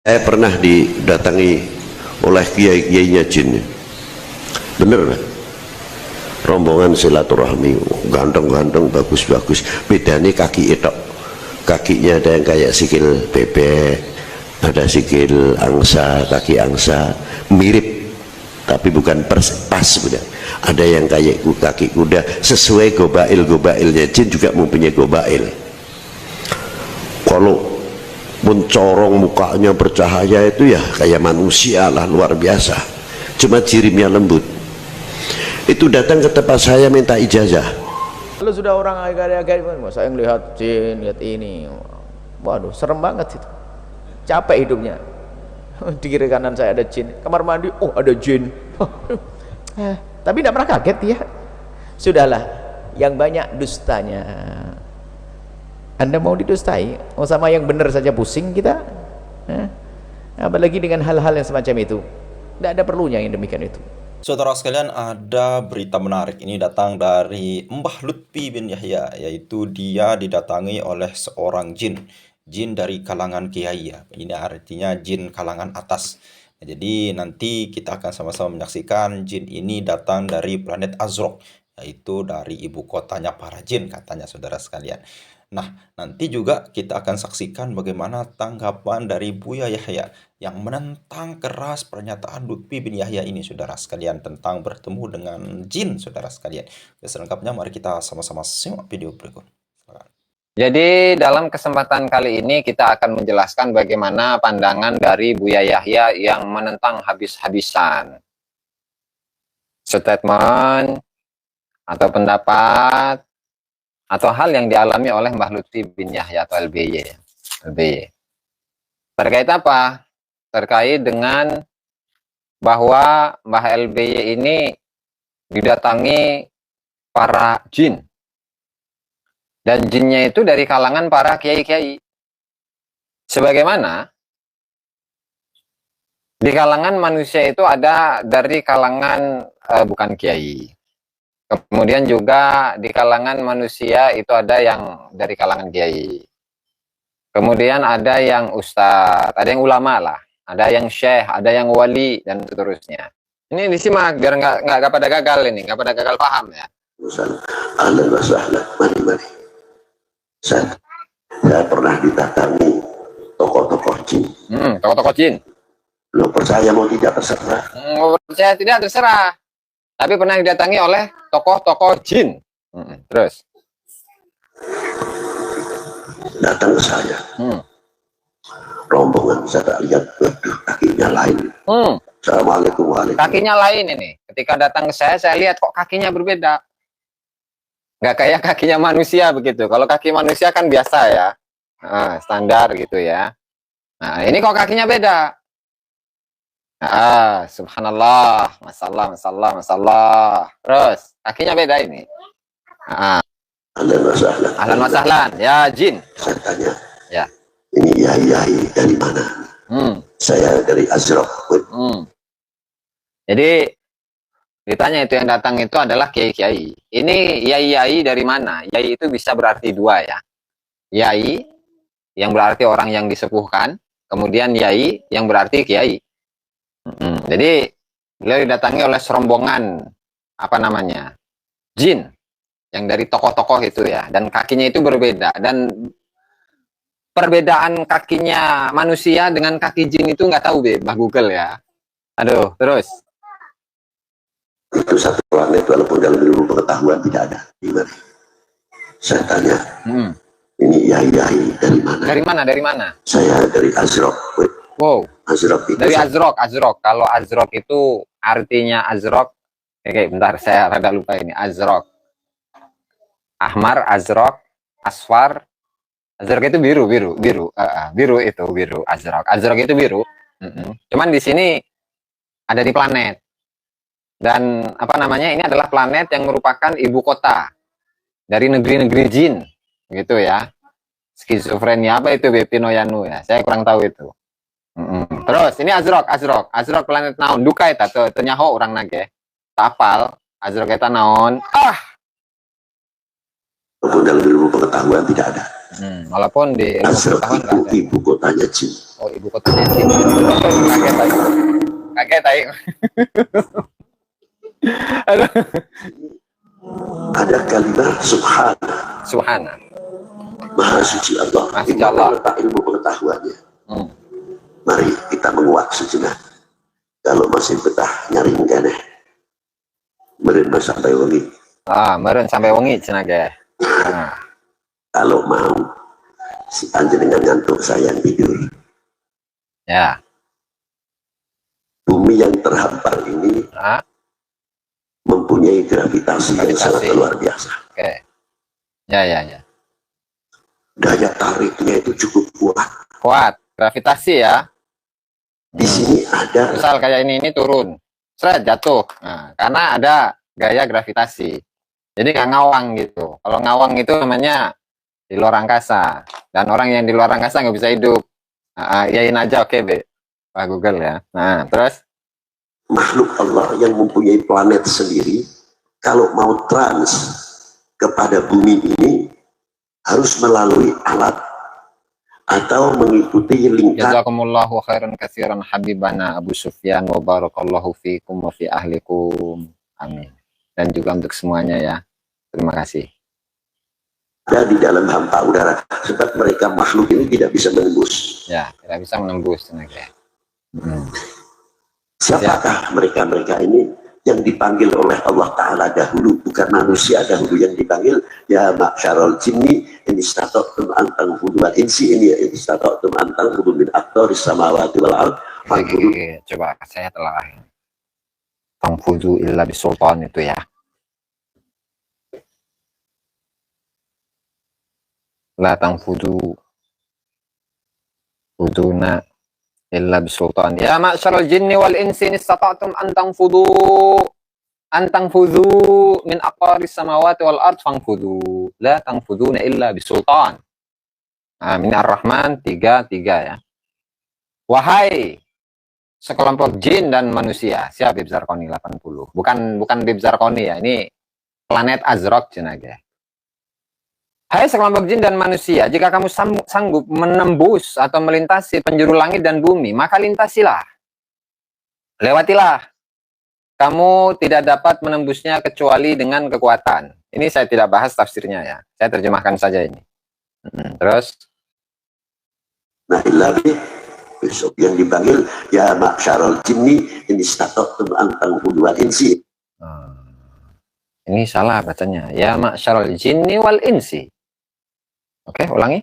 Saya pernah didatangi oleh kiai-kiainya jin. Bener kan? Rombongan silaturahmi, ganteng-ganteng, bagus-bagus. Bedanya kaki itu, kakinya ada yang kayak sikil bebek, ada sikil angsa, kaki angsa, mirip tapi bukan pas, bener. Ada yang kayak kaki kuda, sesuai gobail-gobailnya jin juga mempunyai gobail. Kalau mencorong mukanya bercahaya itu ya kayak manusia lah, luar biasa, cuma jirimnya lembut. Itu datang ke tempat saya minta ijazah. Kalau sudah orang agak-agak, saya ngelihat jin, lihat ini, waduh serem banget itu, capek hidupnya. Di kiri kanan saya ada jin, kamar mandi, oh ada jin. Tapi tidak pernah kaget ya. Sudahlah, yang banyak dustanya. Anda mau didustai, mau sama yang benar saja pusing kita, apalagi dengan hal-hal yang semacam itu. Tidak ada perlunya yang demikian itu. Saudara sekalian, ada berita menarik. Ini datang dari Mbah Lutfi bin Yahya, yaitu dia didatangi oleh seorang jin. Jin dari kalangan kiai ya. Ini artinya jin kalangan atas. Jadi nanti kita akan sama-sama menyaksikan jin ini datang dari planet Azrok, yaitu dari ibu kotanya para jin katanya saudara sekalian. Nah, nanti juga kita akan saksikan bagaimana tanggapan dari Buya Yahya yang menentang keras pernyataan Lutfi bin Yahya ini, saudara sekalian, tentang bertemu dengan jin, saudara sekalian. Selengkapnya mari kita sama-sama simak video berikut. Silakan. Jadi dalam kesempatan kali ini kita akan menjelaskan bagaimana pandangan dari Buya Yahya yang menentang habis-habisan statement atau pendapat atau hal yang dialami oleh Mbah Lutfi bin Yahya atau LBY. Terkait apa? Terkait dengan bahwa Mbah LBY ini didatangi para jin. Dan jinnya itu dari kalangan para kiai-kiai. Sebagaimana di kalangan manusia itu ada dari kalangan bukan kiai. Kemudian juga di kalangan manusia itu ada yang dari kalangan kiai. Kemudian ada yang ustadz, ada yang ulama lah, ada yang syekh, ada yang wali, dan seterusnya. Ini disimak biar nggak pada gagal ini, nggak pada gagal paham ya. Ahlan wa sahlan, mari. Saya pernah didatangi tokoh-tokoh jin. Tokoh-tokoh jin. Lo percaya mau tidak terserah. Percaya tidak terserah. Tapi pernah didatangi oleh tokoh-tokoh jin. Terus Datang ke saya. Rombongan saya lihat, waduh, kakinya lain. Assalamualaikum warahmatullahi. Kakinya lain ini. Ketika datang ke saya lihat kok kakinya berbeda. Nggak kayak kakinya manusia begitu. Kalau kaki manusia kan biasa ya, standar gitu ya. Nah ini kok kakinya beda. Subhanallah, masallah. Terus kakinya beda ini. Ahlan wa sahlan, ya jin. Saya tanya, ya. Ini yai dari mana? Saya dari Azraq. Jadi ditanya itu yang datang itu adalah kiai-kiai. Ini yai dari mana? Yai itu bisa berarti dua ya. Yai yang berarti orang yang disepuhkan, kemudian yai yang berarti kiai. Jadi beliau didatangi oleh serombongan apa namanya jin yang dari tokoh-tokoh itu ya, dan kakinya itu berbeda, dan perbedaan kakinya manusia dengan kaki jin itu nggak tahu Mbah Google ya. Aduh, terus itu satu planet walaupun dalam ilmu pengetahuan tidak ada. Gimana? Saya tanya, ini yai dari mana? Dari mana? Saya dari Azraq. Wow. Azraq itu dari Azraq. Kalau Azraq itu artinya Azraq. Oke, bentar saya rada lupa ini. Azraq. Ahmar, Azraq, Asfar. Azraq itu biru. Biru itu biru. Azraq itu biru. Cuman di sini ada di planet. Dan apa namanya? Ini adalah planet yang merupakan ibu kota dari negeri-negeri jin, gitu ya. Skizofrenia apa itu Bepinoyanu ya? Saya kurang tahu itu. Terus ini Azraq planet naon duka eta teu nyaho urang nage. Tapal Azraq eta naon? Walaupun dalam ilmu pengetahuan tidak ada. Walaupun di ilmu Azraq pengetahuan itu nggak ada. ibu kotanya jin. Oh, ibu kotanya jin. Kaget aja. Kaget aja. Aduh. Ada kalimat subhana, Subhana. maha suci Allah. Maha suci Itu Allah. letak ilmu pengetahuannya. Hmm. Mari kita menguak sejenak. Kalau masih betah nyaring kene, meren sampai wengi. Meren sampai wengi cenah ge. Nah. Kalau mau si panjenengan ngantuk saya tidur. Ya. Bumi yang terhampar ini mempunyai gravitasi yang sangat luar biasa. Oke. Ya. Daya tariknya itu cukup kuat. Kuat, gravitasi ya. Di sini ada, Misal kayak ini turun, seret jatuh. Nah, karena ada gaya gravitasi. Jadi nggak ngawang gitu. Kalau ngawang itu namanya di luar angkasa. Dan orang yang di luar angkasa nggak bisa hidup. Yain aja, oke, Pak Google ya. Nah, terus makhluk Allah yang mempunyai planet sendiri, kalau mau trans kepada bumi ini harus melalui alat atau mengikuti lingkar. jazakumullahu khairan katsiran habibana Abu Sufyan wa barakallahu fikum wa fi ahlikum. Amin. Dan juga untuk semuanya ya. Terima kasih. Ada di dalam hampa udara, sebab mereka makhluk ini tidak bisa menembus. Ya, tidak bisa menembus tenaga. Siapakah mereka-mereka ini yang dipanggil oleh Allah Ta'ala dahulu, bukan manusia dahulu yang dipanggil, ya ma'syarul jinni ini istata'tum an tanfudu wal insi ini istata'tum an tanfudu min aqtaris samawati wal ard. Coba saya telah tanfudu illa bisultan itu ya. La tanfudu fuduna illa bisultan. Ya ma'syarul jinni wal insi in istata'tum an tanfudhu min aqtaris samawati wal ard fanfudhu. La tanfuduna illa bisultan. Min Ar-Rahman 3:3 ya. Wahai sekelompok jin dan manusia. Siap Bib Zarqoni 80. Bukan Bib Zarqoni ya. Ini planet Azraq jenage. Hai sekelompok jin dan manusia, jika kamu sanggup menembus atau melintasi penjuru langit dan bumi, maka lintasilah. Lewatilah. Kamu tidak dapat menembusnya kecuali dengan kekuatan. Ini saya tidak bahas tafsirnya ya. Saya terjemahkan saja ini. Terus? Nah, ilahi besok yang dipanggil ya ma'syarul jinni ini istata'tum an tanfudu wal insi. Ini salah bacanya. Ya ma'syarul jinni wal insi. Oke, ulangi.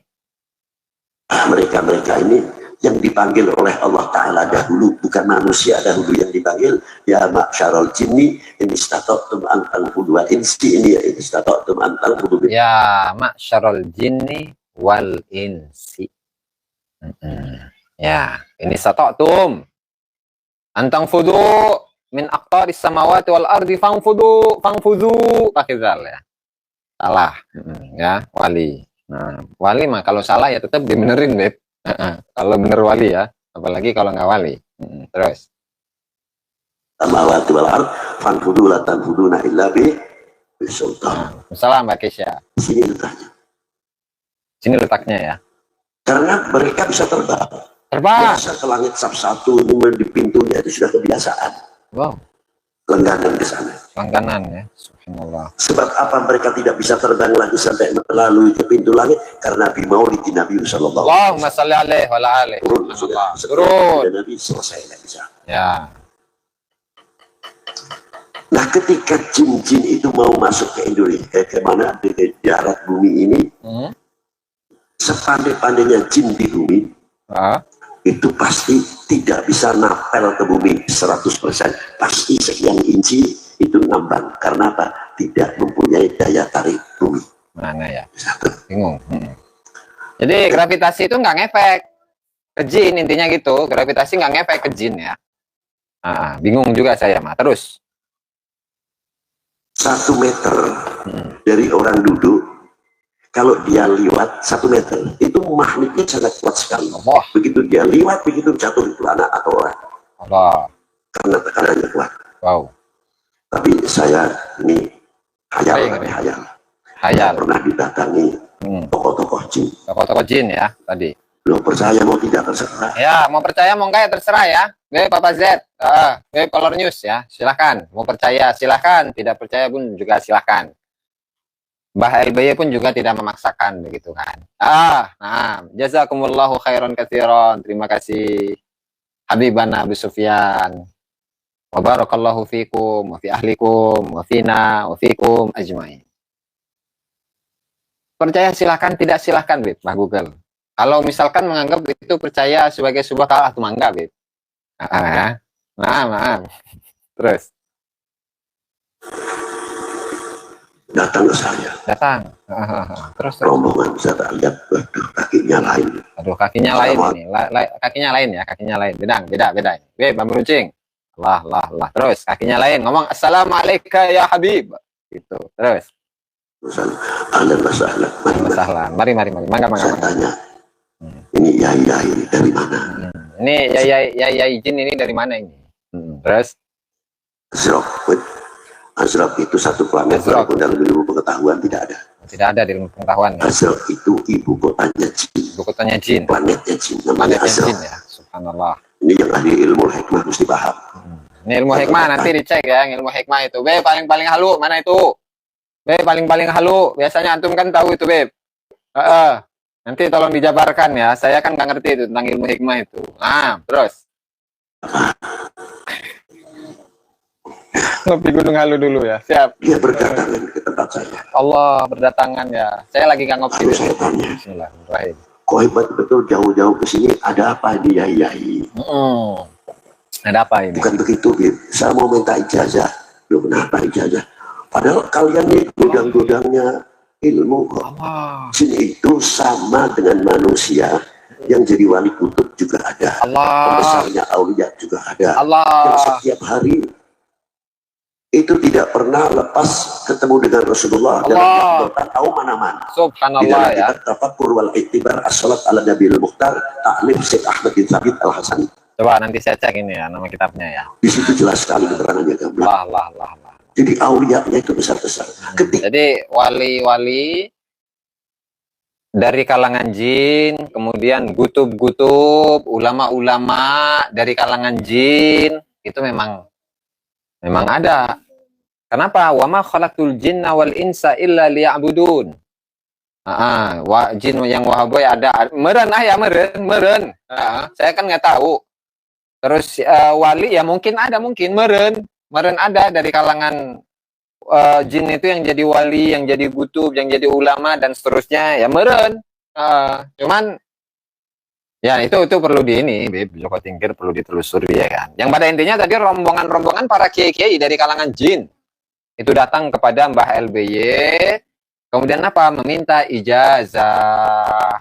Mereka-mereka ini yang dipanggil oleh Allah Ta'ala dahulu, bukan manusia dahulu yang dipanggil ya ma'syarul jinni ini istata'tum an tanfudu wal insi ini istata'tum an tanfudu. Ya ma'syarul jinni wal insi. Ya, ini istata'tum an tanfudu min aqtaris samawati wal ardi fangfudu pakai zal ya. Salah. Ya, wali. Nah, wali mah kalau salah ya tetap dibenerin, Beb. Kalau bener wali ya, apalagi kalau nggak wali. Terus. Samawati wal ard fanfudu la tanfuduna illa bisultan. Salah Mbak Kesya. Sini letaknya. Sini letaknya ya. Karena mereka bisa terbang. Terbang. Biasa ke langit sab 1 di pintunya itu sudah kebiasaan. Wow. Langganan ke sana. Langganan ya. Subhanallah. Sebab apa mereka tidak bisa terbang lagi sampai melalui ke pintu langit? Karena Nabi Maulid Nabi sallallahu alaihi Allahumma shalli alaihi wa ala alihi. turun sudah. Turun. Dan Nabi selesai tidak bisa. Ya. Nah, ketika jin-jin itu mau masuk ke Indonesia, ke mana di darat bumi ini, sepandai-pandainya jin di bumi, itu pasti tidak bisa napel ke bumi 100%. Pasti sekian inci itu ngambang. Karena apa? Tidak mempunyai daya tarik bumi. Mana ya? Bingung. Jadi gravitasi itu nggak ngefek ke jin, intinya gitu. Gravitasi nggak ngefek ke jin ya. Bingung juga saya mah. Terus. 1 meter dari orang duduk, kalau dia lewat 1 meter, itu magnetnya sangat kuat sekali. Allah. Begitu dia lewat, begitu jatuh itu anak atau orang. Allah. Karena tekanannya kuat. Wow. Tapi saya ini hayal. Khayal. pernah didatangi tokoh-tokoh jin. Tokoh-tokoh jin ya tadi. Lo percaya mau tidak terserah. Ya, mau percaya mau enggak ya terserah ya. Papa Z, Color News ya, silahkan. Mau percaya silahkan, tidak percaya pun juga silahkan. Mbah LBY pun juga tidak memaksakan begitu kan. Nah, jazakumullahu khairan katsiran. Terima kasih Habibana Abu Sufyan. Wa barakallahu fikum wa fi ahlikum wa fina wa fikum ajmain. Percaya silahkan, tidak silahkan, Beb, Mbah Google. Kalau misalkan menganggap itu percaya sebagai sebuah kalah atau mangga, Beb. Maaf. Terus Datang ke saya. datang. Terus. Rombongan saya tak lihat, waduh, kakinya lain. Aduh, kakinya lain ini. Kakinya lain ya, kakinya lain. Beda. Beb, Bang Runcing. Allah. Terus kakinya lain. Ngomong assalamualaikum ya Habib. Gitu. Terus. Ahlan wa sahlan. Masalah. Mari. Mangga. Saya tanya, ini yai dari mana? Ini yai jin ini dari mana ini? Terus. Azraq itu satu planet walaupun dalam ilmu pengetahuan tidak ada. Tidak ada di ilmu pengetahuan. Ya? Azraq itu ibu kotanya jin. Ibu kotanya jin. Planetnya jin. Namanya Azraq. Ya. Subhanallah. Ini yang ahli ilmu hikmah mesti paham. Ini ilmu hikmah nanti dicek ya, ilmu hikmah itu. Beb, paling halu mana itu? Beb, paling halu. Biasanya antum kan tahu itu, Beb. Nanti tolong dijabarkan ya. Saya kan nggak ngerti itu tentang ilmu hikmah itu. Terus. Ngopi Gunung Halu dulu ya. Siap. Dia berdatangan ke tempat saya. Allah berdatangan ya. Saya lagi nggak ngopi. Lalu saya tanya, Bismillahirrahmanirrahim. kok hebat betul jauh-jauh ke sini, ada apa di yai? Ada apa ini? Bukan begitu, Bib. Saya mau minta ijazah. Loh, kenapa ijazah? Padahal kalian ini gudang-gudangnya ilmu kok. Jin itu sama dengan manusia, yang jadi wali kutub juga ada. Pembesarnya aulia juga ada. Yang setiap hari itu tidak pernah lepas ketemu dengan Rasulullah dan tidak tahu mana-mana. Subhanallah ya. Tafakkur wal iktibar as-salat ala Nabil Mukhtar ta'lim Syekh Ahmad bin Thabit Al-Hasani. Coba nanti saya cek ini ya nama kitabnya ya. Di situ jelas sekali keterangannya gamblang. Allah. Jadi aulianya itu besar-besar. Jadi wali-wali dari kalangan jin, kemudian gutub-gutub, ulama-ulama dari kalangan jin, itu memang ada. Kenapa? Wa ma khalaqtul jinna wal insa illa liya'budun. Jin yang wahaboy ada. Meren. Saya kan nggak tahu. Terus wali ya mungkin meren ada dari kalangan jin itu yang jadi wali, yang jadi gutub, yang jadi ulama dan seterusnya ya meren. Cuman ya itu perlu Joko Tingkir perlu ditelusuri ya kan. Yang pada intinya tadi rombongan para kiai-kiai dari kalangan jin itu datang kepada Mbah LBY, kemudian apa? Meminta ijazah.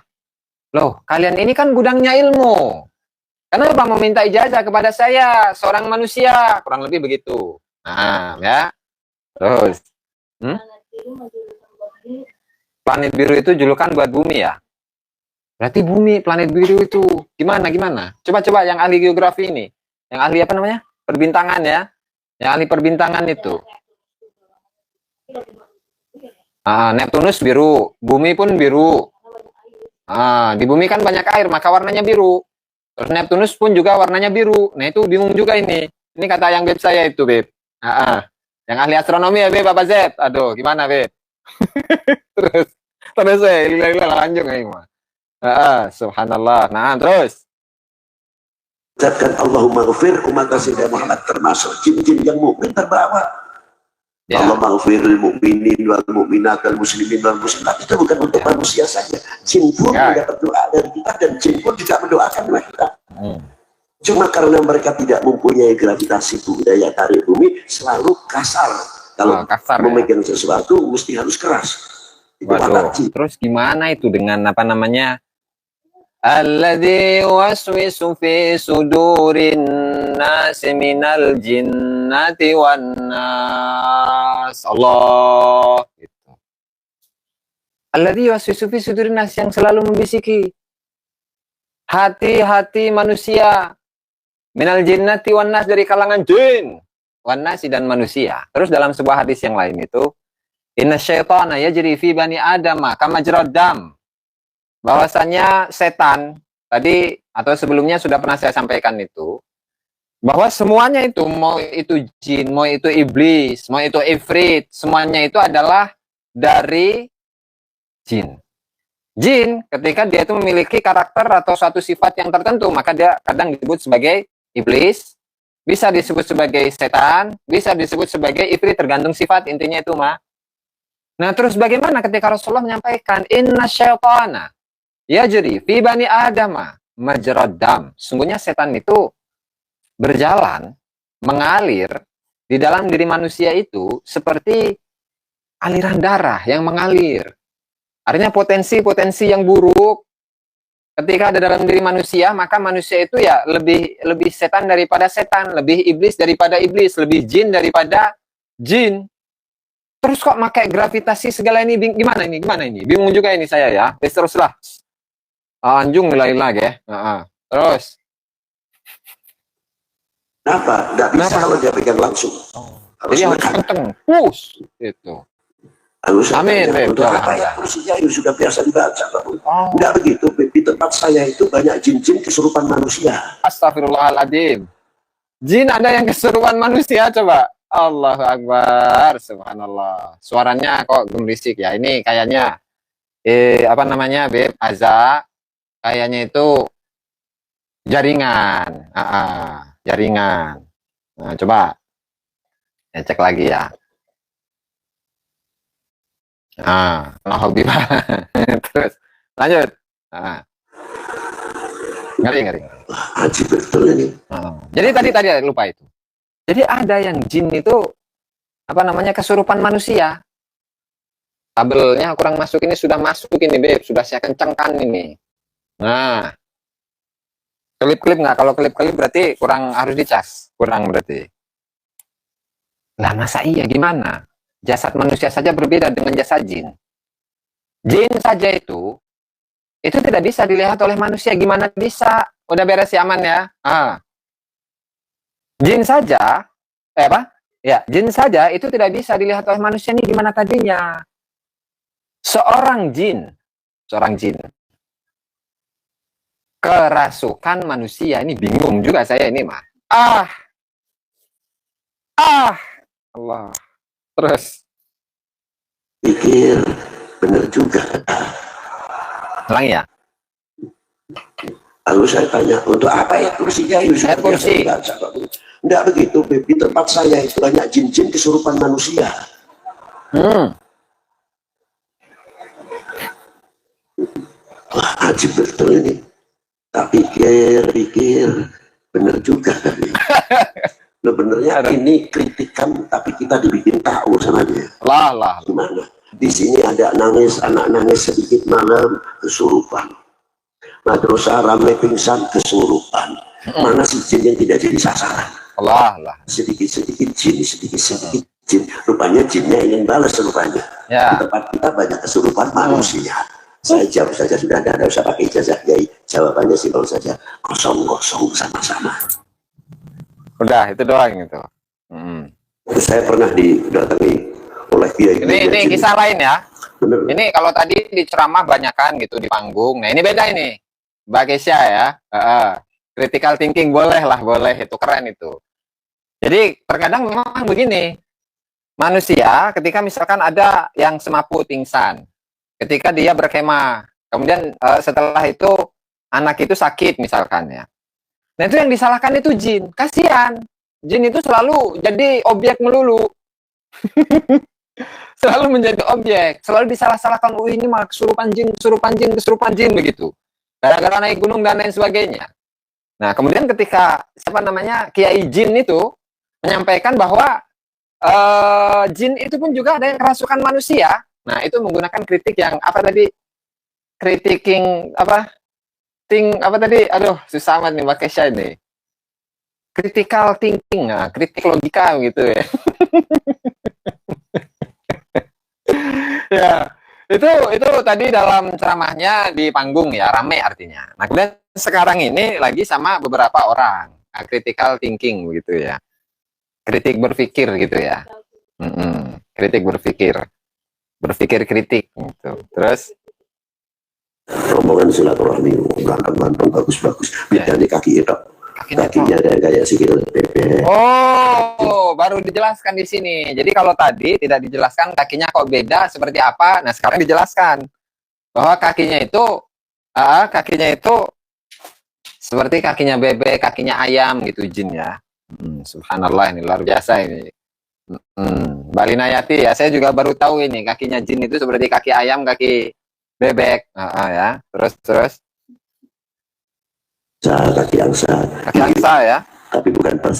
Loh, kalian ini kan gudangnya ilmu. Kenapa meminta ijazah kepada saya, seorang manusia? Kurang lebih begitu. Ya. Terus. Planet biru itu julukan buat bumi ya? Berarti bumi, planet biru itu gimana? Coba yang ahli geografi ini. Yang ahli apa namanya? Perbintangan ya. Yang ahli perbintangan itu. Neptunus biru, bumi pun biru. Di bumi kan banyak air, maka warnanya biru. Terus Neptunus pun juga warnanya biru. Nah itu bingung juga ini. Ini kata yang Beb saya itu, Beb. Yang ahli astronomi ya, Beb, Bapak Z. Aduh, gimana, Beb? terus lanjut nih, mah. Subhanallah. Nah, terus. Ucapkan Allahumma ghafir umat Rasulullah Muhammad, termasuk jin-jin yang mukmin terbawa. Ya. Allahumma ghafiril mu'minin wal mu'minat wal muslimin wal muslimat. Itu bukan untuk manusia saja. Jin pun mendapat doa dari kita, dan jin pun juga mendoakan kita. Cuma karena mereka tidak mempunyai gravitasi budaya tarik bumi, selalu kasar. Kalau memegang sesuatu mesti harus keras. Itu terus gimana itu dengan apa namanya? Alladzi waswisu fi sudurin nasi minal jinnati wan nas. Allah gitu. Alladzi waswisu fi sudurin nas, yang selalu membisiki hati-hati manusia, minal jinnati wan nas, dari kalangan jin, wan nasi dan manusia. Terus dalam sebuah hadis yang lain itu Inna syaitana yajri fi bani adama kama majrad dam. Bahwasanya setan tadi atau sebelumnya sudah pernah saya sampaikan itu, bahwa semuanya itu, mau itu jin, mau itu iblis, mau itu ifrit, semuanya itu adalah dari jin. Jin ketika dia itu memiliki karakter atau suatu sifat yang tertentu, maka dia kadang disebut sebagai iblis, bisa disebut sebagai setan, bisa disebut sebagai ifrit, tergantung sifat, intinya itu mah. Nah, terus bagaimana ketika Rasulullah menyampaikan inna syaitana yajri fi bani adama majrad dam. Sungguhnya setan itu berjalan, mengalir di dalam diri manusia itu seperti aliran darah yang mengalir. Artinya potensi-potensi yang buruk ketika ada dalam diri manusia, maka manusia itu ya lebih setan daripada setan, lebih iblis daripada iblis, lebih jin daripada jin. Terus kok pakai gravitasi segala ini, gimana ini? Gimana ini? Bingung juga ini saya ya. Teruslah. Anjung nilai lagi ya. Terus. Kenapa? Nggak bisa kalau dia pegang langsung. Jadi harus kenceng. Push. Itu. Amin. Untuk apa ya? Kursinya sudah biasa dibaca. Nggak begitu. Di tempat saya itu banyak jin-jin kesurupan manusia. Astagfirullahaladzim. Jin ada yang kesurupan manusia, coba. Allahu Akbar. Subhanallah. Suaranya kok gemerisik ya. Ini kayaknya, apa namanya, Beb? Aza. Kayaknya itu jaringan. Jaringan. Nah, coba. Ya, cek lagi ya. Ngeri. Terus lanjut. Ngeri. Ajib betul ini. Jadi tadi lupa itu. Jadi ada yang jin itu apa namanya kesurupan manusia. Kabelnya kurang masuk, ini sudah masuk ini, Beb, sudah saya kencangkan ini. Nah, klip-klip nggak? Kalau klip-klip berarti kurang, harus dicas, kurang berarti. Lah masa iya, gimana? Jasad manusia saja berbeda dengan jasad jin. Jin saja itu tidak bisa dilihat oleh manusia. Gimana bisa? Udah beres ya, aman ya? Jin saja, jin saja itu tidak bisa dilihat oleh manusia. Ini gimana tadinya? Seorang jin kerasukan manusia, ini bingung juga saya ini mah. Allah. Terus Pikir benar juga. ulangi ya. Lalu saya tanya, untuk apa ya kursinya? Ayat kursi. Enggak begitu, di tempat saya itu banyak jin-jin kesurupan manusia. Wah, ajib betul ini. Tak pikir, benar juga tadi. Sebenarnya ini kritikan, tapi kita dibikin tahu sama dia. Lah. Gimana? Di sini ada anak nangis sedikit malam, kesurupan. Madrasah ramai pingsan, kesurupan. Mana si jin yang tidak jadi sasaran? Allah. Sedikit jin. Rupanya jinnya ingin balas rupanya. Ya. Di tempat kita banyak kesurupan manusia. Saya jawab saja, sudah ada usah pakai ijazah Kiai. Jawabannya simpel saja, kosong sama-sama. Udah, itu doang itu. Saya pernah didatangi oleh Kiai. Ini kisah lain ya. Bener. Ini kalau tadi di ceramah banyakan gitu di panggung. Nah, ini beda ini. Mbak Kesya ya. Critical thinking boleh, itu keren itu. Jadi terkadang memang begini. Manusia ketika misalkan ada yang semaput pingsan, ketika dia berkemah, kemudian setelah itu anak itu sakit misalkan ya. Nah, itu yang disalahkan itu jin. Kasihan. Jin itu selalu jadi objek melulu. Selalu menjadi objek, selalu disalah-salahkan. Ini mah kesurupan jin begitu. Gara-gara naik gunung dan lain sebagainya. Nah, kemudian ketika Kiai Jin itu menyampaikan bahwa jin itu pun juga ada yang kerasukan manusia. Nah, itu menggunakan kritik yang susah amat nih pakai saya ini. Critical thinking, kritik logika gitu ya. Ya, itu tadi dalam ceramahnya di panggung ya, ramai artinya. Nah, kemudian sekarang ini lagi sama beberapa orang, critical thinking begitu ya. Kritik berpikir gitu ya. Kritik berpikir. berpikir kritik gitu. Terus rombongan silaturahmi ganteng-ganteng bagus-bagus bedanya kaki itu kakinya ada kayak sikil bebek. oh, baru dijelaskan di sini. Jadi kalau tadi tidak dijelaskan kakinya kok beda seperti apa, nah sekarang dijelaskan bahwa kakinya itu seperti kakinya bebek, kakinya ayam gitu jin ya. Subhanallah, ini luar biasa ini. Mbak Lina Yati ya, saya juga baru tahu ini kakinya jin itu seperti kaki ayam, kaki bebek. Ya, terus Kaki angsa ya. tapi bukan pas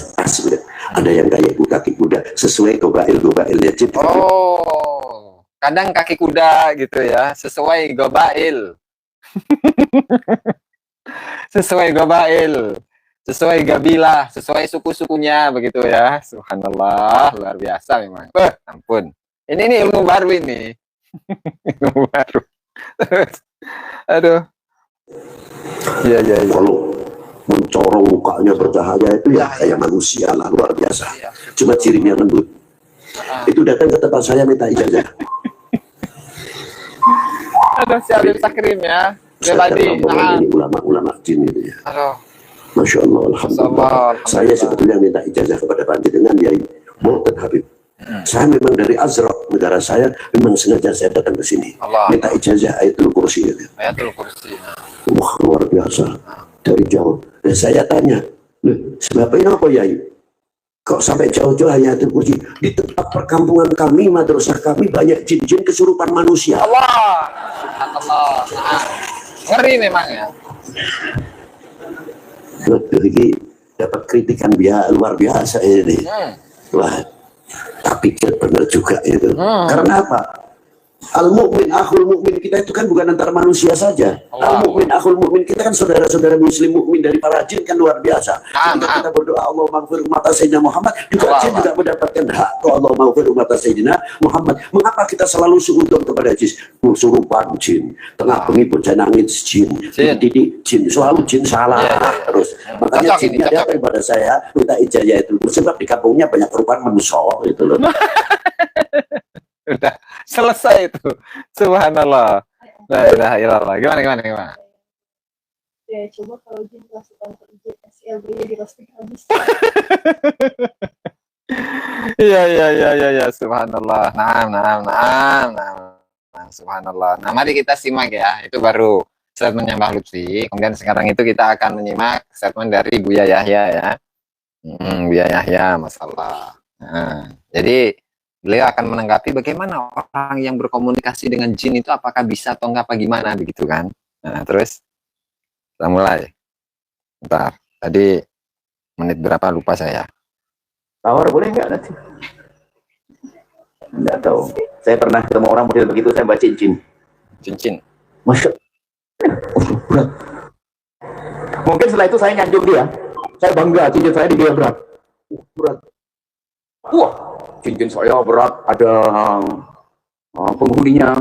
ada yang kayak kaki kuda sesuai gobailnya jin. Oh, kadang kaki kuda gitu ya, sesuai gobail. Sesuai gobail, sesuai gabilah, sesuai suku-sukunya begitu ya. Subhanallah, luar biasa memang. Ampun. Ini ilmu baru ini. Ilmu baru. Terus, aduh. Ya. Kalau mencorong mukanya bercahaya itu ya kayak manusia lah, luar biasa. Cuma cirinya lembut. Itu datang ke tempat saya minta ijazah. Aduh, si Habib Sakrim ya. Ini ulama-ulama jin itu ya. Aduh. Masya Allah, alhamdulillah. Saya sebetulnya minta ijazah kepada panjenengan Yai Murtad Habib. Saya memang dari Azraq, negara saya, memang sengaja saya datang ke sini. Minta ijazah Ayatul Kursi. Ayatul Kursi. Wah, luar biasa. Dari jauh. Dan saya tanya, sebabnya apa Yai? Kok sampai jauh-jauh hanya Ayatul Kursi? Di tempat perkampungan kami, madrasah kami, banyak jin-jin kesurupan manusia. Allah. Ngeri memang ya. Jadi dapat kritikan luar biasa ini. Wah, tapi benar juga itu. Karena apa? Al-mu'min akhul mu'min kita itu kan bukan antara manusia saja. Al-mu'min akhul mu'min kita kan saudara-saudara muslim mu'min dari para jin kan luar biasa. Ketika kita berdoa Allah maghfir umat Sayyidina Muhammad, juga jin juga mendapatkan hak Allah maghfir umat Sayyidina Muhammad. Mengapa kita selalu suudzon kepada jin? Kesurupan jin, tengah bengi bocah nangis jin, dididik jin, selalu jin salah terus. Makanya jinnya ada pada saya minta ijazah itu sebab di kampungnya banyak perubahan manusia itu loh. Udah selesai itu. Subhanallah. La ilaha illallah. Gimana? Ya, coba kalau jin pasukan terijin SLB di roasting habis. Iya. Subhanallah. Nah. Subhanallah. Nah, mari kita simak ya. Itu baru statement yang Mbah Lutfi. Kemudian sekarang itu kita akan menyimak statement dari Buya Yahya ya. Buya Yahya, masalah. Nah, jadi beliau akan menanggapi bagaimana orang yang berkomunikasi dengan jin itu apakah bisa atau enggak apa gimana begitu kan. Nah, terus kita mulai. Bentar, tadi menit berapa lupa saya. Tawar boleh nggak nanti? Nggak tahu. Saya pernah ketemu orang model begitu, saya baca cincin. Cincin. Masya Allah. Mungkin setelah itu saya nyanjung dia. Saya bangga cincin saya dibilang berat. Berat. Wah, cincin saya berat, ada penghuninya.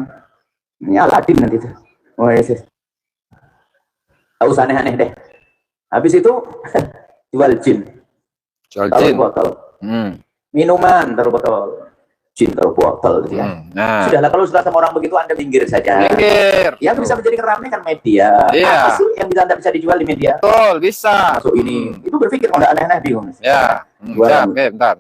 Ini Aladin nanti itu. Oh yes. Tak usah aneh-aneh deh. Habis itu jual jin. Taruh botol. Minuman taruh botol. Jin taruh botol gitu ya. Nah. Sudahlah, kalau sudah sama orang begitu Anda minggir saja. Yang bisa menjadi ramai kan media. Iya. Apa sih yang bisa dijual di media? Betul, bisa. Masuk ini. Itu berpikir kalau aneh-aneh bingung. Ya. Bentar.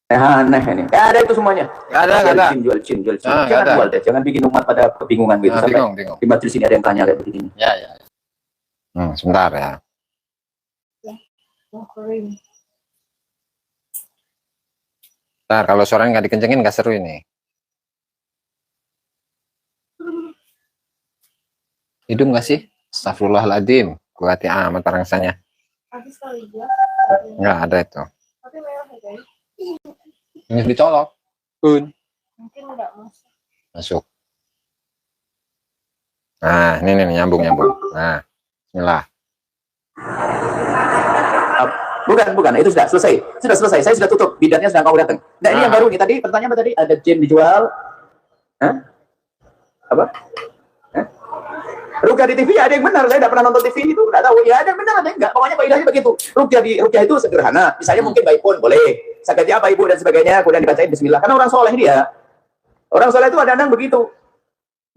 Aneh ini. Ada itu semuanya. Ada. Jual jin. Jangan jual deh. Jangan bikin umat pada kebingungan gitu. Bingung. Di majelis ini ada yang tanya kayak begini. Ya. Sebentar ya. Ntar kalau suaranya nggak dikencengin nggak seru ini. Hidung nggak sih? Astagfirullahaladzim. Kuati amat rangsanya. Habis kali ya. Nggak ada itu. Tapi mewah ya guys. Ini dicolok. Mungkin nggak Masuk. Nah, ini nyambung. Nah, bismillah. Bukan, itu sudah selesai. Saya sudah tutup. Bidannya sudah kau datang. Nah, ini yang baru nih. Tadi pertanyaan apa tadi? Ada jin dijual. Apa? Ruqyah di TV ada yang benar. Saya tidak pernah nonton TV itu. Tidak tahu. Ya ada yang benar, ada yang enggak. Pokoknya kaidahnya begitu. Ruqyah itu sederhana. Misalnya mungkin baik pun boleh. Sakitnya apa ibu dan sebagainya. Kemudian dibacain bismillah. Karena orang soleh dia. Orang soleh itu kadang-kadang begitu.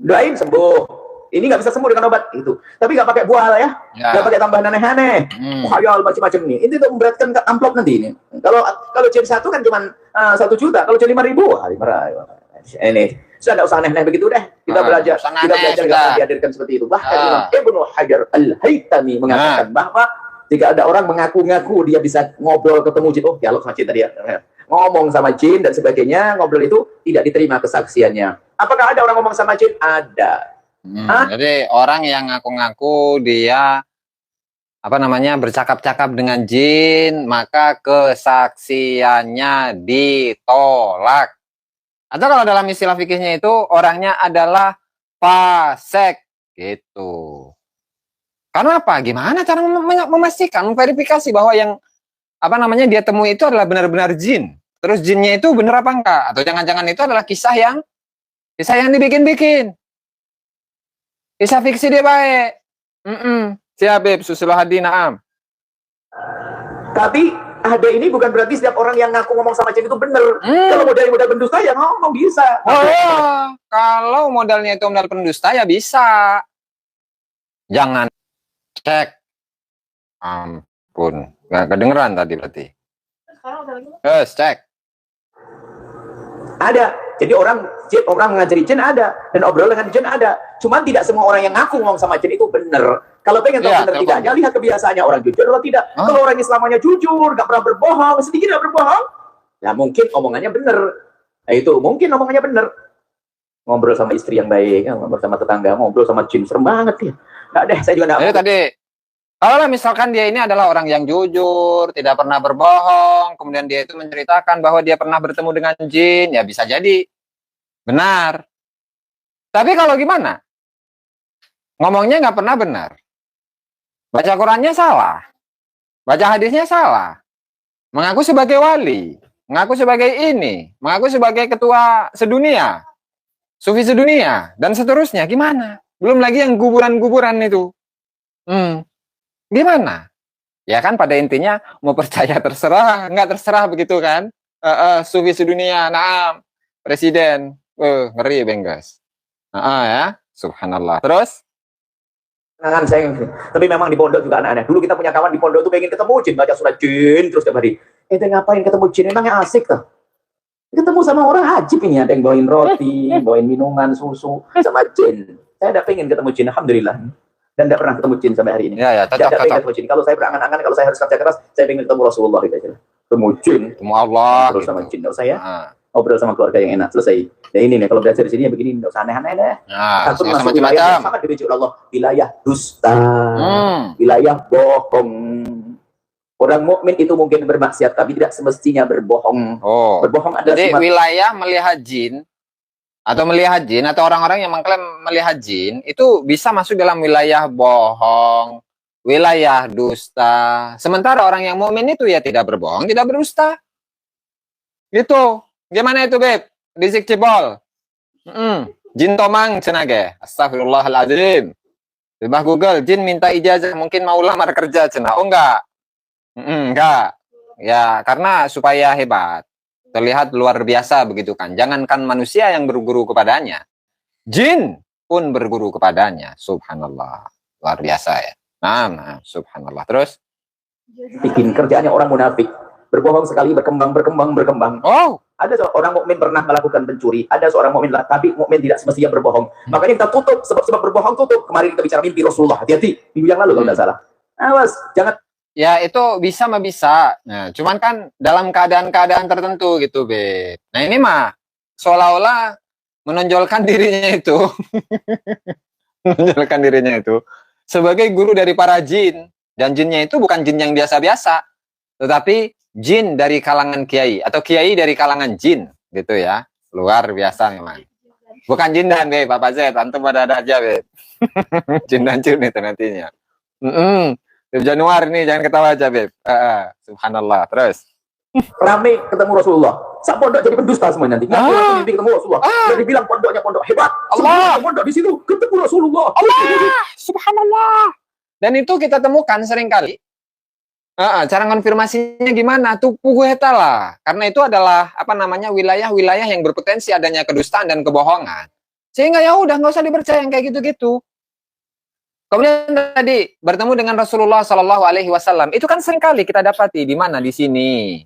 Doain sembuh. Ini nggak bisa sembuh dengan obat itu. Tapi nggak pakai buah ya. Nggak pakai tambahan aneh-aneh. Khayal macam-macam nih. Ini tuh memberatkan amplop nanti ini. Kalau jin 1 kan cuma 1 juta. Kalau jin 5.000, ini sudah nggak usah aneh-aneh begitu deh. Kita belajar nggak dihadirkan seperti itu. Bahkan Imam Ibnu Hajar Al-Haytami mengatakan bahwa jika ada orang mengaku-ngaku dia bisa ngobrol ketemu jin, dialog sama jin tadi ya, ngomong sama jin dan sebagainya, ngobrol itu tidak diterima kesaksiannya. Apakah ada orang ngomong sama jin? Ada. Jadi orang yang ngaku-ngaku dia bercakap-cakap dengan jin, maka kesaksiannya ditolak. Atau kalau dalam istilah fikihnya itu orangnya adalah fasik gitu. Karena apa? Gimana cara memastikan, memverifikasi bahwa yang dia temui itu adalah benar-benar jin. Terus jinnya itu benar apa enggak? Atau jangan-jangan itu adalah kisah yang dibikin-bikin. Kisah fiksi dia baik. Siap, Beb. Susul hadi, na'am. Tapi ada ini bukan berarti setiap orang yang ngaku ngomong sama jin itu benar. Kalau modal pendusta ya ngomong bisa. Kalau modalnya itu modal pendusta ya bisa. Jangan cek. Ampun. Nggak kedengeran tadi berarti. Sekarang udah lagi. Cek. Ada. Jadi orang mengajari jin ada. Dan obrolan dengan jin ada. Cuman tidak semua orang yang ngaku ngomong sama jin itu benar. Kalau pengen tahu benar tidaknya, lihat kebiasaannya orang jujur atau tidak. Kalau orang Islamnya jujur, nggak pernah berbohong, sedikit nggak berbohong, ya mungkin omongannya benar. Nah, itu mungkin omongannya benar. Ngobrol sama istri yang baik, ngobrol sama tetangga, ngobrol sama jin, serem banget ya. Nggak deh, saya juga nggak. Jadi tadi, kalau misalkan dia ini adalah orang yang jujur, tidak pernah berbohong, kemudian dia itu menceritakan bahwa dia pernah bertemu dengan jin, ya bisa jadi benar. Tapi kalau gimana? Ngomongnya nggak pernah benar. Baca Qurannya salah. Baca hadisnya salah. Mengaku sebagai wali. Mengaku sebagai ini. Mengaku sebagai ketua sedunia. Sufi sedunia. Dan seterusnya. Gimana? Belum lagi yang kuburan-kuburan itu. Gimana? Ya kan pada intinya mau percaya terserah. Nggak terserah begitu kan. Sufi sedunia. Naam. Presiden. Ngeri benggas. Ya. Subhanallah. Terus? Saya, tapi memang di pondok juga aneh-aneh. Dulu kita punya kawan di pondok tuh pengen ketemu jin, baca surat jin terus tiap hari. Ngapain ketemu jin? Emangnya asik tuh? Ketemu sama orang ajib ini, ada yang bawain roti, bawain minuman, susu, sama jin. Saya udah pengen ketemu jin, alhamdulillah. Dan tidak pernah ketemu jin sampai hari ini. Tidak pengen ketemu jin. Kalau saya berangan-angan, kalau saya harus kerja keras, saya pengen ketemu Rasulullah gitu aja. Ketemu jin, ketemu Allah. Terus sama jin, saya ngobrol sama keluarga yang enak, selesai. Dan ini nih, kalau belajar di sini ya begini, nggak usah aneh-aneh deh. Takut masuk wilayah yang sangat dibenci oleh Allah, wilayah dusta, wilayah bohong. Orang mukmin itu mungkin bermaksiat, tapi tidak semestinya berbohong. Berbohong adalah jadi wilayah melihat jin atau orang-orang yang mengklaim melihat jin itu bisa masuk dalam wilayah bohong, wilayah dusta. Sementara orang yang mukmin itu ya tidak berbohong, tidak berdusta. Gitu. Gimana itu, Beb? Rizik Cebol. Jin tomang cenage. Astagfirullahaladzim. Coba Google, jin minta ijazah, mungkin mau lamar kerja cena. Oh enggak. Enggak. Ya, karena supaya hebat. Terlihat luar biasa begitu kan. Jangankan manusia yang berguru kepadanya. Jin pun berguru kepadanya. Subhanallah. Luar biasa ya. Nah, subhanallah. Terus? Bikin kerjaannya orang munafik. Berbohong sekali, berkembang. Ada seorang mukmin pernah melakukan pencuri, ada seorang mukmin, tapi mukmin tidak semestinya berbohong. Makanya kita tutup, sebab berbohong tutup. Kemarin kita bicara mimpi Rasulullah, hati-hati. Minggu yang lalu kalau tidak salah. Awas, jangan. Ya itu bisa mah bisa. Nah, cuman kan dalam keadaan-keadaan tertentu gitu, Be. Nah ini mah seolah-olah menonjolkan dirinya itu, menonjolkan dirinya itu sebagai guru dari para jin. Dan jinnya itu bukan jin yang biasa-biasa, tetapi jin dari kalangan kiai atau kiai dari kalangan jin gitu ya. Luar biasa memang. Bukan jin dan Be, Bapak Z, antum pada ada aja, Be. Jin dan jin itu nantinya. Januari nih, jangan ketawa aja, Beb. Subhanallah. Terus rame ketemu Rasulullah. Sak pondok jadi pendusta semua nanti. Mimpi ketemu Rasulullah. Jadi bilang pondoknya pondok hebat. Allah. Pondok di situ ketemu Rasulullah. Allah. Subhanallah. Dan itu kita temukan seringkali. Cara konfirmasinya gimana? Tuh puguh eta lah. Karena itu adalah apa namanya wilayah-wilayah yang berpotensi adanya kedustaan dan kebohongan. Sehingga ya udah nggak usah dipercaya yang kayak gitu-gitu. Kemudian tadi bertemu dengan Rasulullah Shallallahu Alaihi Wasallam itu kan seringkali kita dapati di mana di sini.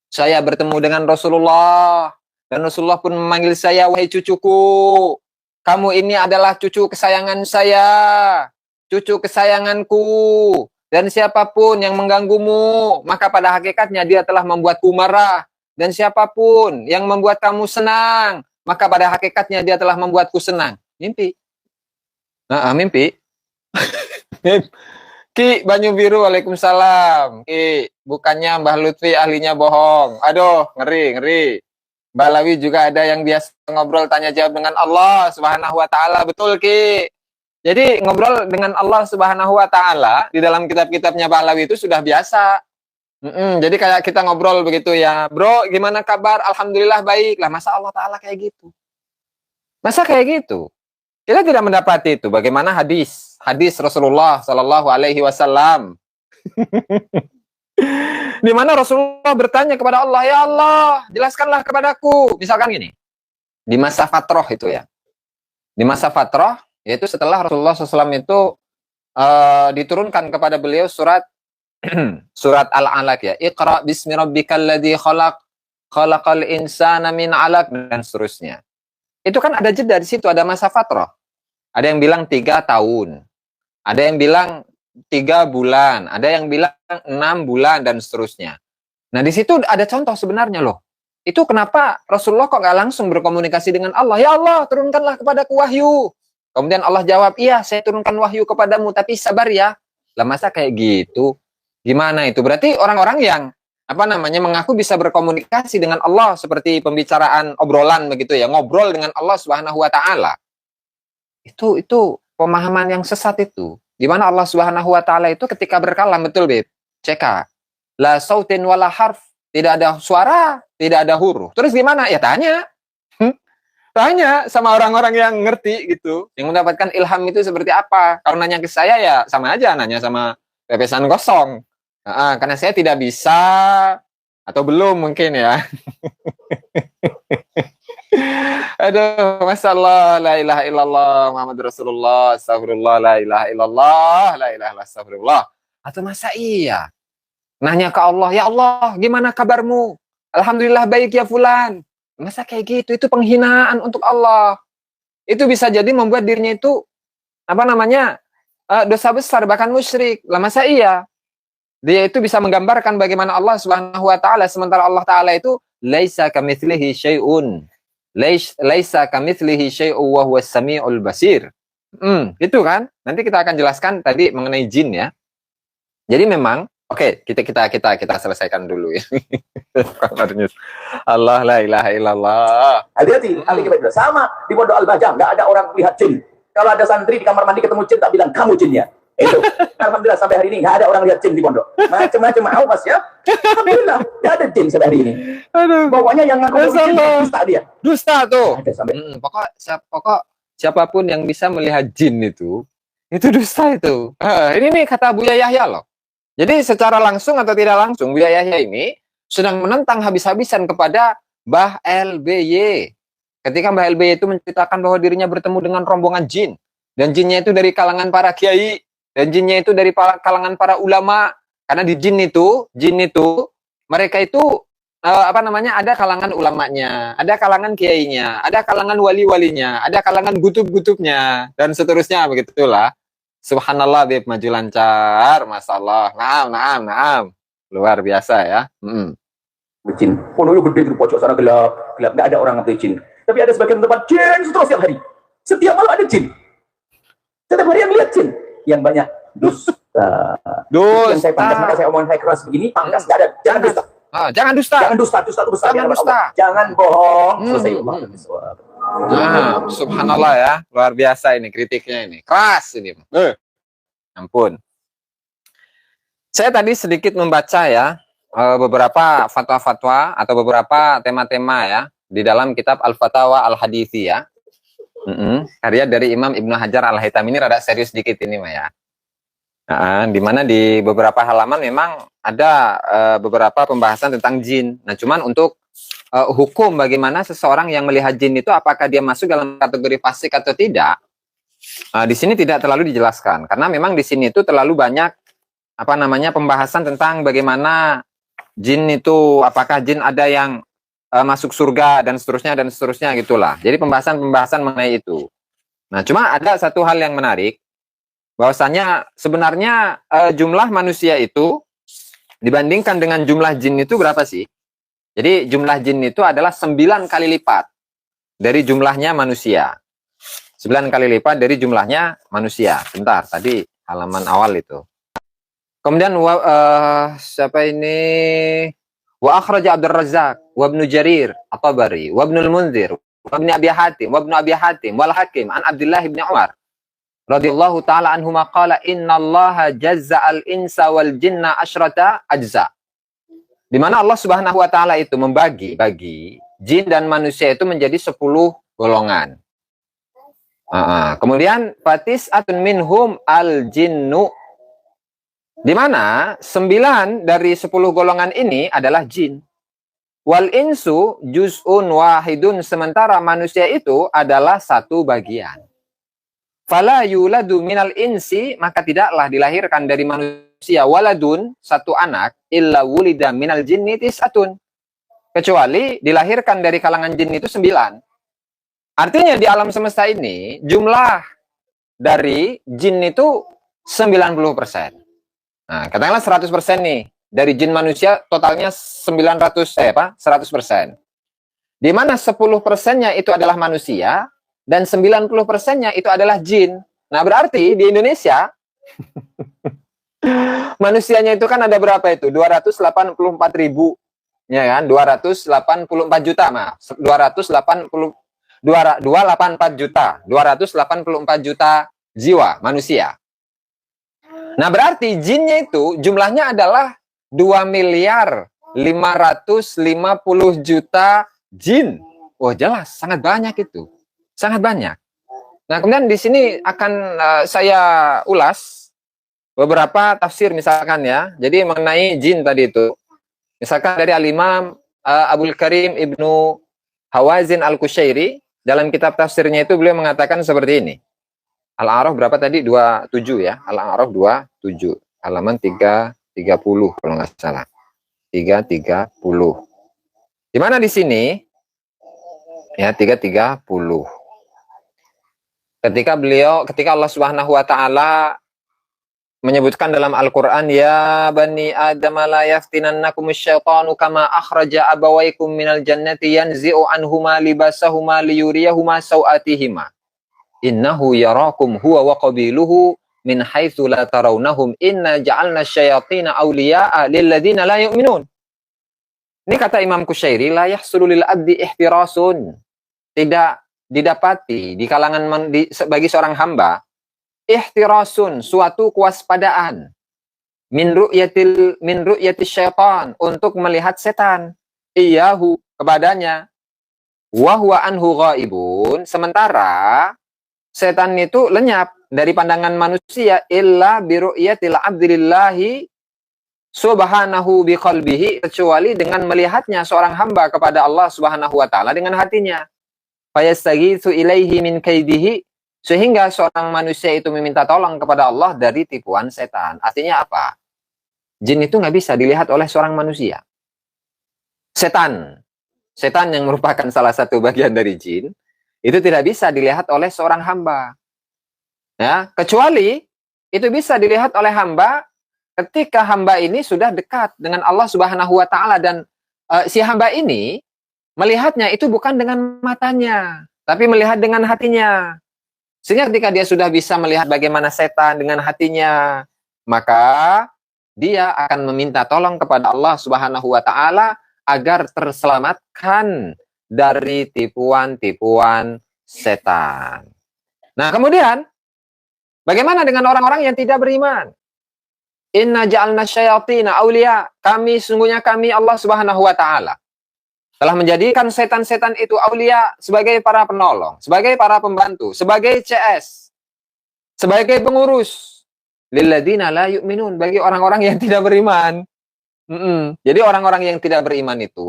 Saya bertemu dengan Rasulullah dan Rasulullah pun memanggil saya, wahai cucuku, kamu ini adalah cucu kesayangan saya, cucu kesayanganku. Dan siapapun yang mengganggumu, maka pada hakikatnya dia telah membuatku marah. Dan siapapun yang membuat kamu senang, maka pada hakikatnya dia telah membuatku senang. Mimpi. Mimpi. Ki Banyu Biru, waalaikumsalam. Ki, bukannya Mbah Lutfi ahlinya bohong. Aduh, ngeri. Mbak Lawi juga ada yang biasa ngobrol tanya jawab dengan Allah Subhanahu wa taala. Betul, Ki. Jadi ngobrol dengan Allah Subhanahu wa taala di dalam kitab-kitabnya Mbak Lawi itu sudah biasa. Jadi kayak kita ngobrol begitu ya. Bro, gimana kabar? Alhamdulillah baik. Lah, masa Allah taala kayak gitu? Masa kayak gitu? Kita tidak mendapati itu. Bagaimana hadis Rasulullah Shallallahu Alaihi Wasallam, di mana Rasulullah bertanya kepada Allah, ya Allah, jelaskanlah kepadaku. Misalkan gini, di masa fatroh itu ya, di masa fatroh, yaitu setelah Rasulullah SAW itu diturunkan kepada beliau surat surat Al-Alaq ya, Iqra bismi rabbikal ladzi khalaq, khalaqal insana min 'alaq, dan seterusnya. Itu kan ada jeda di situ, ada masa fatroh. Ada yang bilang 3 tahun, ada yang bilang 3 bulan, ada yang bilang 6 bulan, dan seterusnya. Nah, di situ ada contoh sebenarnya loh. Itu kenapa Rasulullah kok nggak langsung berkomunikasi dengan Allah? Ya Allah, turunkanlah kepadaku wahyu. Kemudian Allah jawab, iya, saya turunkan wahyu kepadamu, tapi sabar ya. Lah, masa kayak gitu? Gimana itu? Berarti orang-orang yang mengaku bisa berkomunikasi dengan Allah seperti pembicaraan obrolan begitu ya, ngobrol dengan Allah Subhanahu wa taala. Itu pemahaman yang sesat itu. Di mana Allah Subhanahu wa taala itu ketika berkalam, betul, Beb. CK. La sautin wala harf, tidak ada suara, tidak ada huruf. Terus gimana? Ya tanya. Tanya sama orang-orang yang ngerti gitu, yang mendapatkan ilham itu seperti apa. Kalau nanya ke saya ya sama aja nanya sama pepesan kosong. Karena saya tidak bisa, atau belum mungkin ya. Aduh, masyaallah, la ilaha illallah Muhammad Rasulullah, astagfirullah, la ilaha illallah, la ilaha illallah, astagfirullah. Atau masa iya nanya ke Allah, ya Allah, gimana kabarmu? Alhamdulillah baik ya fulan. Masa kayak gitu? Itu penghinaan untuk Allah. Itu bisa jadi membuat dirinya itu dosa besar, bahkan musyrik. Lah, masa iya? Dia itu bisa menggambarkan bagaimana Allah Subhanahu wa taala, sementara Allah taala itu laisa kamitslihi syai'un. Laisa kamitslihi syai'un wa huwas samiul basir. Itu kan? Nanti kita akan jelaskan tadi mengenai jin ya. Jadi memang oke, kita selesaikan dulu ya. Allah, la ilaha illallah. Hati-hati, sama di Pondok Al-Bajang nggak ada orang lihat jin. Kalau ada santri di kamar mandi ketemu jin, tak bilang kamu jinnya. Itu. Alhamdulillah sampai hari ini nggak ada orang lihat jin di pondok. Macam-macam mau mas ya. Alhamdulillah nggak ada jin sampai hari ini. Aduh. Pokoknya yang ngaku jin dusta dia. Dusta tuh. Ada sampai. Pokok siapapun yang bisa melihat jin itu dusta itu. Ini nih kata Buya Yahya loh. Jadi secara langsung atau tidak langsung, Buya Yahya ini sedang menentang habis-habisan kepada Mbah LBY. Ketika Mbah LBY itu menceritakan bahwa dirinya bertemu dengan rombongan jin. Dan jinnya itu dari kalangan para kiai. Dan jinnya itu dari kalangan para ulama. Karena di jin itu mereka itu ada kalangan ulamanya, ada kalangan kiainya, ada kalangan wali-walinya, ada kalangan gutub-gutubnya, dan seterusnya begitulah. Subhanallah, Beb, maju lancar, masalah. Naam. Luar biasa ya. Jin. Pondoknya gede di pojok sana gelap. Nggak ada orang ngerti jin. Tapi ada sebagian tempat jin terus setiap hari. Setiap malam ada jin. Setiap hari yang lihat jin. Yang banyak dusta. Yang saya pangkas, maka saya omongin high keras begini, pangkas nggak ada. Jangan dusta. Jangan dusta. Jangan dusta itu besar. Jangan dusta. Jangan bohong. Selesai Subhanallah ya, luar biasa ini kritiknya ini, keras ini. Ampun. Saya tadi sedikit membaca ya beberapa fatwa-fatwa atau beberapa tema-tema ya di dalam kitab Al-Fatawa Al-Hadithi ya. Karya dari Imam Ibnu Hajar Al-Haytami, ini rada serius dikit ini Maya. Di mana di beberapa halaman memang ada beberapa pembahasan tentang jin. Nah, cuman untuk hukum bagaimana seseorang yang melihat jin itu apakah dia masuk dalam kategori fasik atau tidak, di sini tidak terlalu dijelaskan karena memang di sini itu terlalu banyak pembahasan tentang bagaimana jin itu, apakah jin ada yang masuk surga dan seterusnya gitulah. Jadi pembahasan mengenai itu. Nah, cuma ada satu hal yang menarik, bahwasanya sebenarnya jumlah manusia itu dibandingkan dengan jumlah jin itu berapa sih? Jadi jumlah jin itu adalah 9 kali lipat dari jumlahnya manusia. 9 kali lipat dari jumlahnya manusia. Bentar, tadi halaman awal itu. Kemudian siapa ini? Wa akhraja Abdur Razzaq wa Ibnu Jarir At-Tabari wa Ibnu Al-Munzir wa Ibnu Abi Hatim wa Ibnu Abi Hatim wal Hakim an Abdullah bin Umar radhiyallahu taala anhuma qala innallaha jazza'al insa wal jinna asyrata ajza. Di mana Allah Subhanahu wa taala itu membagi jin dan manusia itu menjadi 10 golongan. Kemudian fatis atun minhum al jinnu, di mana 9 dari 10 golongan ini adalah jin. Wal insu juz'un wahidun, sementara manusia itu adalah satu bagian. Fala yuladu minal insi, maka tidaklah dilahirkan dari manusia waladun, satu anak, illa wulida minal jinni tis'atun, kecuali dilahirkan dari kalangan jin itu 9. Artinya di alam semesta ini jumlah dari jin itu 90%. Nah, katakanlah 100% nih dari jin manusia, totalnya 100%. Di mana 10%-nya itu adalah manusia dan 90%-nya itu adalah jin. Nah, berarti di Indonesia manusianya itu kan ada berapa itu? 284 ribu, ya kan? 284 juta, maaf. 284 juta jiwa manusia. Nah, berarti jinnya itu jumlahnya adalah 2.550 juta jin. Oh, jelas, sangat banyak itu. Sangat banyak. Nah, kemudian di sini akan saya ulas beberapa tafsir misalkan ya. Jadi mengenai jin tadi itu. Misalkan dari Al-Imam Abdul Karim Ibnu Hawazin Al-Kusyairi, dalam kitab tafsirnya itu beliau mengatakan seperti ini. Al-A'raf berapa tadi? 27 ya. Al-A'raf 27. Halaman 330 kalau nggak salah. 330. Di mana di sini? Ya, 330. Ketika Allah Subhanahu wa taala menyebutkan dalam Al-Qur'an, ya bani Adam la yaftinannakumus syaitanu kama akhraja abawaykum minal jannati yanzi'u anhuma libasahuma liyuriyahuma sawatihima. Innahu yarakum huwa wa qabiluhu min haitsu la tarawnahum inna ja'alna syayatina awliya'a lil ladzina la yu'minun. Ini kata Imam Kusyairi, la yahsulu lil abdi ihtirasun. Tidak didapati di kalangan bagi seorang hamba ihtirasun, suatu kewaspadaan, min ru'yatis syaitan, untuk melihat setan, iyahu, kepadanya, wa huwa anhu ghaibun, sementara setan itu lenyap dari pandangan manusia, illa bi ru'yatil abdillahi subhanahu bi qalbihi, kecuali dengan melihatnya seorang hamba kepada Allah Subhanahu wa taala dengan hatinya. Fayastaghitsu ilaihi min kaidihi, sehingga seorang manusia itu meminta tolong kepada Allah dari tipuan setan. Artinya apa? Jin itu nggak bisa dilihat oleh seorang manusia. Setan yang merupakan salah satu bagian dari jin, itu tidak bisa dilihat oleh seorang hamba. Ya, kecuali itu bisa dilihat oleh hamba ketika hamba ini sudah dekat dengan Allah Subhanahu wa taala, dan si hamba ini melihatnya itu bukan dengan matanya, tapi melihat dengan hatinya. Sehingga ketika dia sudah bisa melihat bagaimana setan dengan hatinya, maka dia akan meminta tolong kepada Allah Subhanahu wa taala agar terselamatkan dari tipuan-tipuan setan. Nah, kemudian bagaimana dengan orang-orang yang tidak beriman? Inna ja'alna syayatina awliya. Sungguhnya kami Allah Subhanahu wa taala telah menjadikan setan-setan itu aulia, sebagai para penolong, sebagai para pembantu, sebagai CS, sebagai pengurus. lilladzina la yu'minun, bagi orang-orang yang tidak beriman. Jadi orang-orang yang tidak beriman itu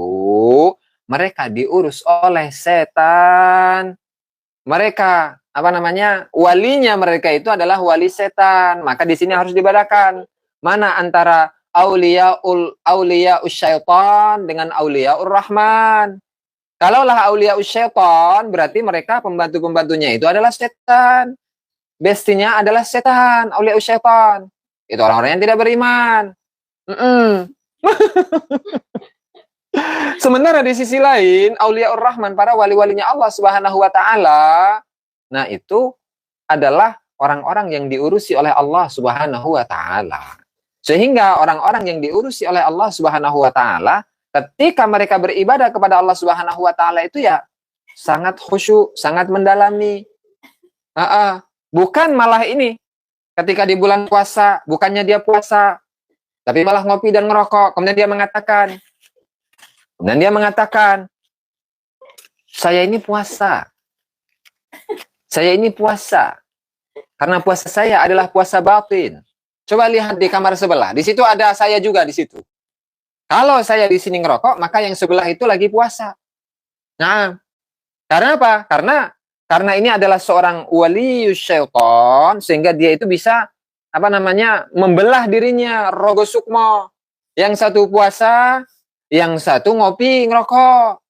mereka diurus oleh setan. Mereka walinya mereka itu adalah wali setan. Maka di sini harus dibedakan mana antara auliyaus syaitan dengan auliyaur rahman. Kalaulah auliyaus syaitan berarti mereka pembantu-pembantunya itu adalah setan. Bestinya adalah setan, auliyaus syaitan. Itu orang-orang yang tidak beriman. Sementara di sisi lain, auliyaur rahman, para wali-walinya Allah Subhanahu wa taala, nah itu adalah orang-orang yang diurusi oleh Allah Subhanahu wa taala. Sehingga orang-orang yang diurusi oleh Allah Subhanahu wa taala, ketika mereka beribadah kepada Allah Subhanahu wa taala itu ya sangat khusyuk, sangat mendalami. Bukan malah ini ketika di bulan puasa, bukannya dia puasa, tapi malah ngopi dan ngerokok. Kemudian dia mengatakan, saya ini puasa. Saya ini puasa. Karena puasa saya adalah puasa batin. Coba lihat di kamar sebelah. Di situ ada saya juga di situ. Kalau saya di sini ngerokok, maka yang sebelah itu lagi puasa. Nah, karena apa? Karena ini adalah seorang wali syaitan, sehingga dia itu bisa membelah dirinya, rogo sukmo. Yang satu puasa, yang satu ngopi, ngerokok.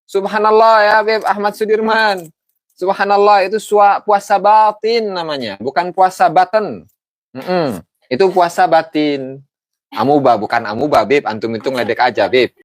Subhanallah ya Beb Ahmad Sudirman. Subhanallah, itu puasa batin namanya, bukan puasa baten. Itu puasa batin. Amuba, bukan amuba Beb, antum itu ngeledek aja Beb.